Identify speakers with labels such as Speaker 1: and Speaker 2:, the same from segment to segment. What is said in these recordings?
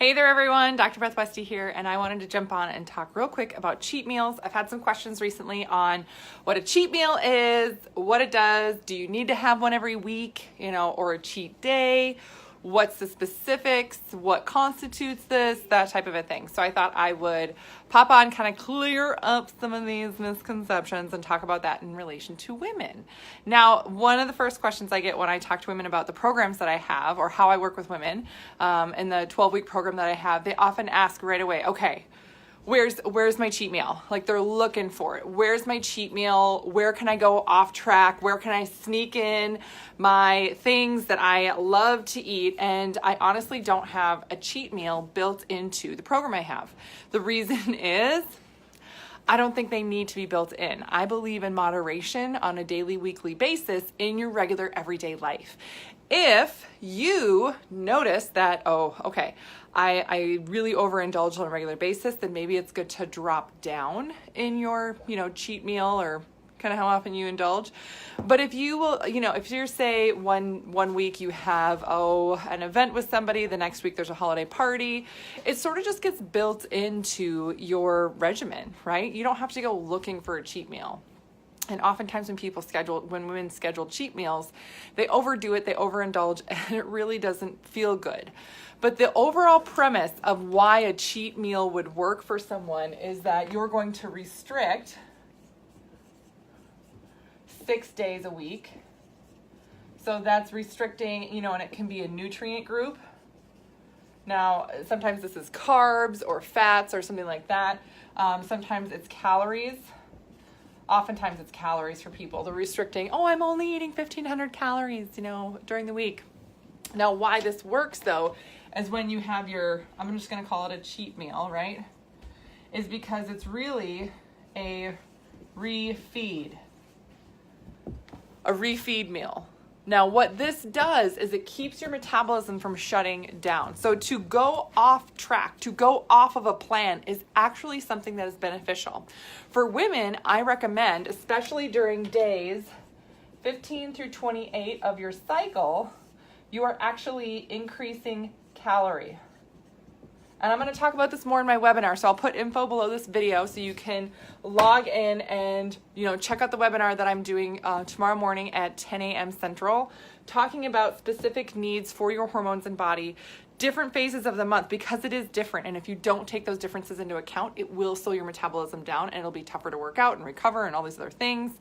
Speaker 1: Hey there everyone, Dr. Beth Westy here, and I wanted to jump on and talk real quick about cheat meals. I've had some questions recently on what a cheat meal is, what it does, do you need to have one every week, or a cheat day, what's the specifics, what constitutes this, that type of a thing. So I thought I would pop on, kind of clear up some of these misconceptions and talk about that in relation to women. Now, one of the first questions I get when I talk to women about the programs that I have or how I work with women in the 12-week program that I have, they often ask right away, okay, where's my cheat meal? Like they're looking for it. Where's my cheat meal? Where can I go off track? Where can I sneak in my things that I love to eat? And I honestly don't have a cheat meal built into the program I have. The reason is I don't think they need to be built in. I believe in moderation on a daily, weekly basis in your regular everyday life. If you notice that, I really overindulge on a regular basis, then maybe it's good to drop down in your, cheat meal or kind of how often you indulge. But if you will, if you're say one week you have, an event with somebody, the next week there's a holiday party, it sort of just gets built into your regimen, right? You don't have to go looking for a cheat meal. And oftentimes when women schedule cheat meals, they overdo it, they overindulge, and it really doesn't feel good. But the overall premise of why a cheat meal would work for someone is that you're going to restrict 6 days a week. So that's restricting, and it can be a nutrient group. Now, sometimes this is carbs or fats or something like that. Sometimes it's calories. Oftentimes it's calories for people. They're restricting, I'm only eating 1,500 calories, during the week. Now, why this works, though, is when you have I'm just going to call it a cheat meal, right? Is because it's really a refeed meal. Now, what this does is it keeps your metabolism from shutting down. So to go off track, to go off of a plan is actually something that is beneficial. For women, I recommend, especially during days 15 through 28 of your cycle, you are actually increasing calorie. And I'm going to talk about this more in my webinar, so I'll put info below this video so you can log in and check out the webinar that I'm doing tomorrow morning at 10 a.m. Central, talking about specific needs for your hormones and body, different phases of the month, because it is different. And if you don't take those differences into account, it will slow your metabolism down and it'll be tougher to work out and recover and all these other things.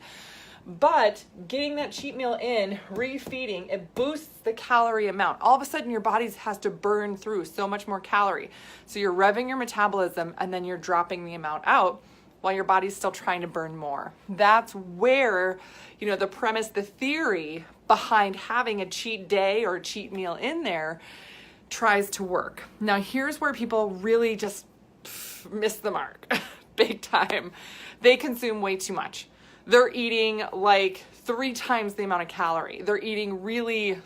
Speaker 1: But getting that cheat meal in, refeeding, it boosts the calorie amount. All of a sudden your body has to burn through so much more calorie. So you're revving your metabolism and then you're dropping the amount out while your body's still trying to burn more. That's where, the premise, the theory behind having a cheat day or a cheat meal in there tries to work. Now here's where people really just miss the mark big time. They consume way too much. They're eating like 3 times the amount of calorie. They're eating really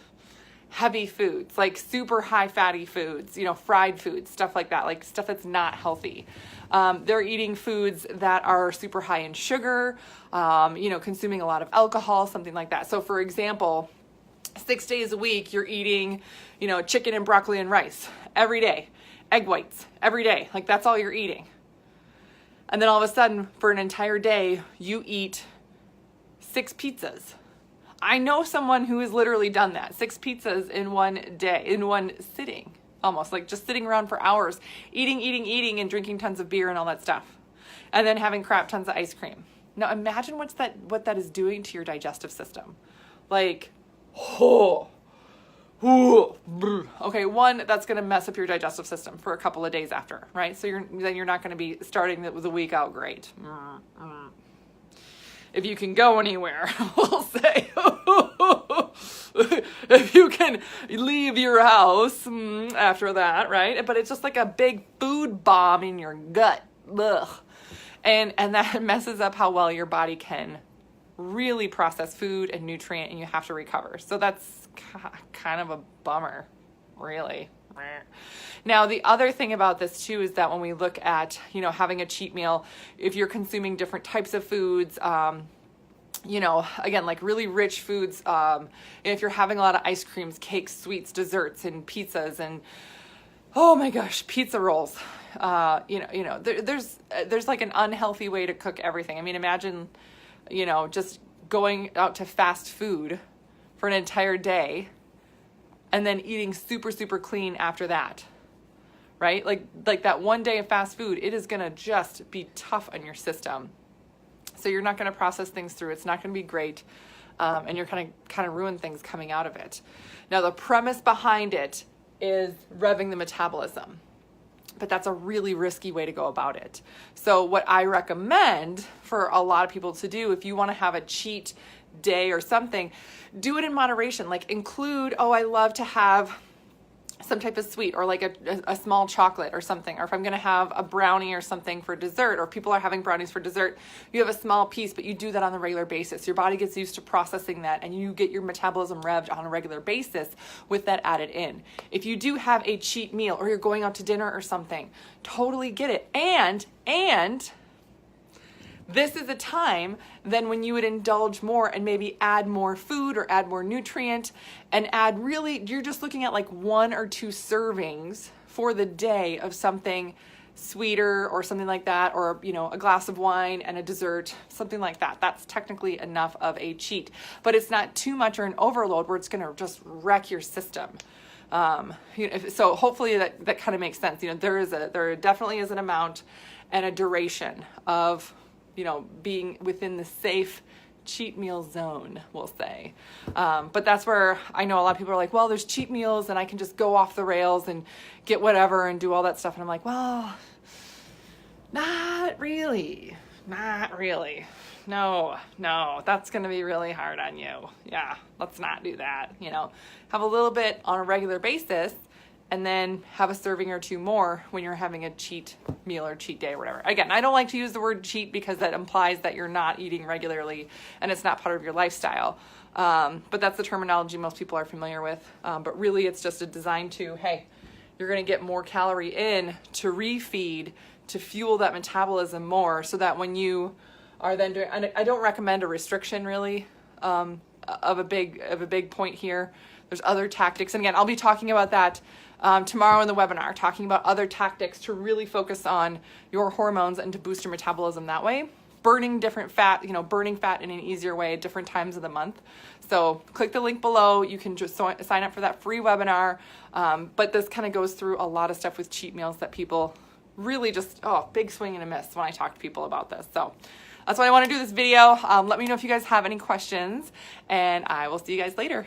Speaker 1: heavy foods, like super high fatty foods, fried foods, stuff like that, like stuff that's not healthy. They're eating foods that are super high in sugar, consuming a lot of alcohol, something like that. So for example, 6 days a week, you're eating, chicken and broccoli and rice every day, egg whites every day. Like that's all you're eating. And then all of a sudden, for an entire day, you eat 6 pizzas. I know someone who has literally done that, 6 pizzas in one day, in one sitting, almost like just sitting around for hours, eating, and drinking tons of beer and all that stuff. And then having crap tons of ice cream. Now imagine what that is doing to your digestive system. Like, okay, one, that's going to mess up your digestive system for a couple of days after, right? So you're not going to be starting the week out great. If you can go anywhere, we'll say, if you can leave your house after that, right? But it's just like a big food bomb in your gut. Ugh. And that messes up how well your body can really process food and nutrient, and you have to recover. So that's kind of a bummer, really. Now, the other thing about this too is that when we look at, having a cheat meal, if you're consuming different types of foods, again, like really rich foods, if you're having a lot of ice creams, cakes, sweets, desserts, and pizzas, and Oh my gosh, pizza rolls. There's like an unhealthy way to cook everything. I mean, imagine, just going out to fast food for an entire day and then eating super, super clean after that, right? Like that one day of fast food, it is going to just be tough on your system. So you're not going to process things through. It's not going to be great. And you're kind of ruin things coming out of it. Now, the premise behind it is revving the metabolism, but that's a really risky way to go about it. So what I recommend for a lot of people to do, if you want to have a cheat day or something, do it in moderation. Like include, I love to have some type of sweet, or like a small chocolate or something, or if I'm going to have a brownie or something for dessert, or people are having brownies for dessert, you have a small piece, but you do that on a regular basis. Your body gets used to processing that, and you get your metabolism revved on a regular basis with that added in. If you do have a cheat meal, or you're going out to dinner or something, totally get it. And this is a time then when you would indulge more and maybe add more food or add more nutrient, and add really, you're just looking at like 1 or 2 servings for the day of something sweeter or something like that, or a glass of wine and a dessert, something like that. That's technically enough of a cheat, but it's not too much or an overload where it's going to just wreck your system. So hopefully that kind of makes sense. There definitely is an amount and a duration of being within the safe cheat meal zone, we'll say. But that's where I know a lot of people are like, well, there's cheat meals and I can just go off the rails and get whatever and do all that stuff. And I'm like, well, not really. No, that's going to be really hard on you. Yeah, let's not do that. Have a little bit on a regular basis, and then have a serving or 2 more when you're having a cheat meal or cheat day or whatever. Again, I don't like to use the word cheat because that implies that you're not eating regularly and it's not part of your lifestyle. But that's the terminology most people are familiar with. But really it's just a design to, hey, you're going to get more calorie in to refeed, to fuel that metabolism more, so that when you are then doing, and I don't recommend a restriction really of a big point here. There's other tactics. And again, I'll be talking about that tomorrow in the webinar, talking about other tactics to really focus on your hormones and to boost your metabolism that way. Burning different fat, burning fat in an easier way at different times of the month. So click the link below. You can just sign up for that free webinar. But this kind of goes through a lot of stuff with cheat meals that people really just, big swing and a miss when I talk to people about this. So that's why I want to do this video. Let me know if you guys have any questions, and I will see you guys later.